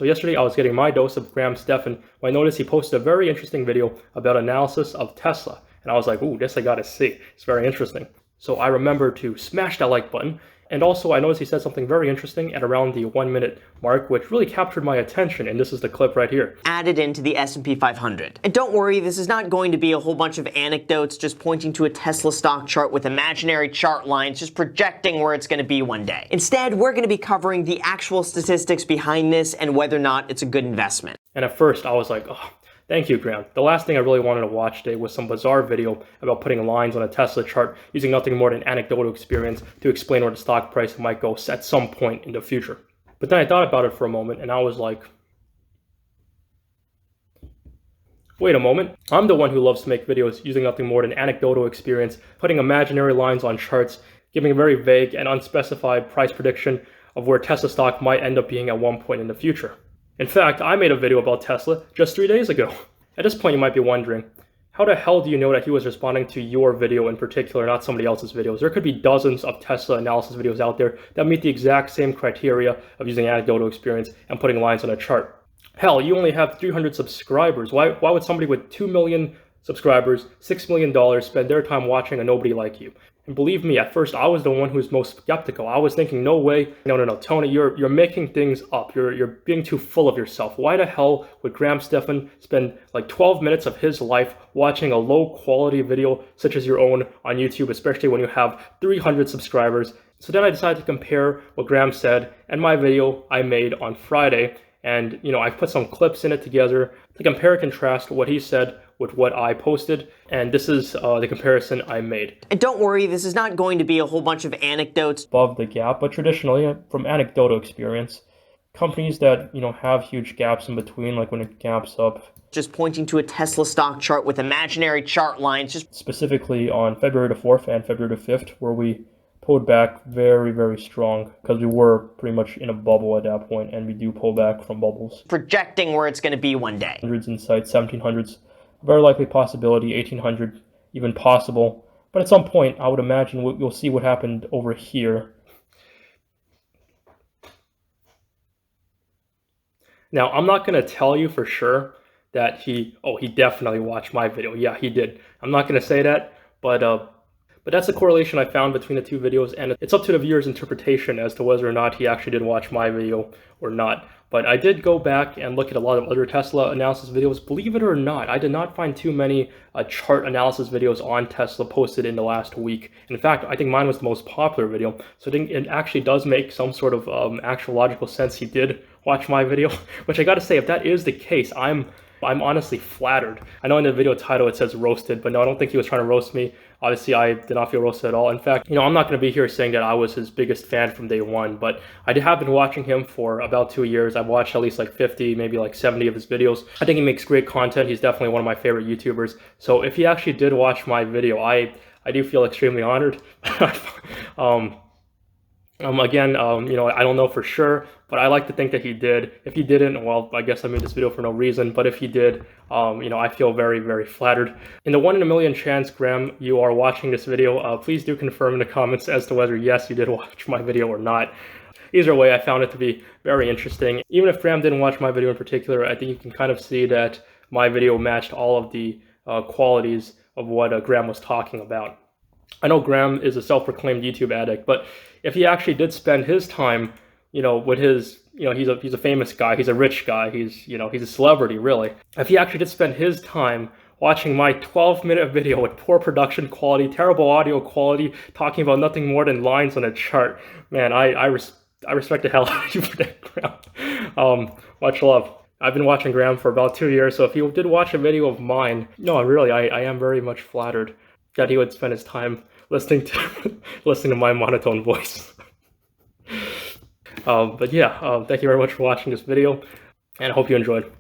So yesterday I was getting my dose of Graham Stephan when I noticed he posted a very interesting video about analysis of Tesla. And I was like, ooh, this I gotta see. It's very interesting. So I remembered to smash that like button. And also I noticed he said something very interesting at around the 1 minute mark, which really captured my attention. And this is the clip right here. Added into the S&P 500. And don't worry, this is not going to be a whole bunch of anecdotes just pointing to a Tesla stock chart with imaginary chart lines just projecting where it's going to be one day. Instead, we're going to be covering the actual statistics behind this and whether or not it's a good investment. And at first I was like, oh, thank you, Graham. The last thing I really wanted to watch today was some bizarre video about putting lines on a Tesla chart using nothing more than anecdotal experience to explain where the stock price might go at some point in the future. But then I thought about it for a moment and I was like, wait a moment. I'm the one who loves to make videos using nothing more than anecdotal experience, putting imaginary lines on charts, giving a very vague and unspecified price prediction of where Tesla stock might end up being at one point in the future. In fact, I made a video about Tesla just 3 days ago. At this point, you might be wondering, how the hell do you know that he was responding to your video in particular, not somebody else's videos? There could be dozens of Tesla analysis videos out there that meet the exact same criteria of using anecdotal experience and putting lines on a chart. Hell, you only have 300 subscribers. Why would somebody with 2 million subscribers, $6 million spend their time watching a nobody like you? And believe me, at first I was the one who was most skeptical. I was thinking, no way, no, Tony, you're making things up. You're being too full of yourself. Why the hell would Graham Stephan spend like 12 minutes of his life watching a low quality video such as your own on YouTube, especially when you have 300 subscribers? So then I decided to compare what Graham said and my video I made on Friday. And, I put some clips in it together to compare and contrast what he said with what I posted. And this is the comparison I made. And don't worry, this is not going to be a whole bunch of anecdotes above the gap, but traditionally, from anecdotal experience, companies that, have huge gaps in between, like when it gaps up. Just pointing to a Tesla stock chart with imaginary chart lines. Just specifically on February the 4th and February the 5th, where we pulled back very, very strong because we were pretty much in a bubble at that point, and we do pull back from bubbles. Projecting where it's going to be one day. Hundreds in sight, 1700s, very likely possibility, 1800 even possible. But at some point, I would imagine you'll see what happened over here. Now, I'm not going to tell you for sure that he definitely watched my video. Yeah, he did. I'm not going to say that, but that's the correlation I found between the two videos, and it's up to the viewer's interpretation as to whether or not he actually did watch my video or not. But I did go back and look at a lot of other Tesla analysis videos. Believe it or not, I did not find too many chart analysis videos on Tesla posted in the last week. In fact, I think mine was the most popular video. So I think it actually does make some sort of actual logical sense he did watch my video, which I gotta say, if that is the case, I'm honestly flattered. I know in the video title it says roasted, but no, I don't think he was trying to roast me. Obviously, I did not feel roasted at all. In fact, I'm not going to be here saying that I was his biggest fan from day one, but I have been watching him for about 2 years. I've watched at least like 50, maybe like 70 of his videos. I think he makes great content. He's definitely one of my favorite YouTubers. So if he actually did watch my video, I do feel extremely honored. Again, I don't know for sure, but I like to think that he did. If he didn't, well, I guess I made this video for no reason. But if he did, I feel very, very flattered. In the 1 in a million chance, Graham, you are watching this video, please do confirm in the comments as to whether, yes, you did watch my video or not. Either way, I found it to be very interesting. Even if Graham didn't watch my video in particular, I think you can kind of see that my video matched all of the qualities of what Graham was talking about. I know Graham is a self-proclaimed YouTube addict, but if he actually did spend his time, with his, he's a famous guy, he's a rich guy, he's a celebrity, really. If he actually did spend his time watching my 12-minute video with poor production quality, terrible audio quality, talking about nothing more than lines on a chart, man, I respect the hell out of you for that, Graham. Much love. I've been watching Graham for about 2 years, so if he did watch a video of mine, no, really, I am very much flattered that he would spend his time listening to my monotone voice. But yeah, thank you very much for watching this video, and I hope you enjoyed.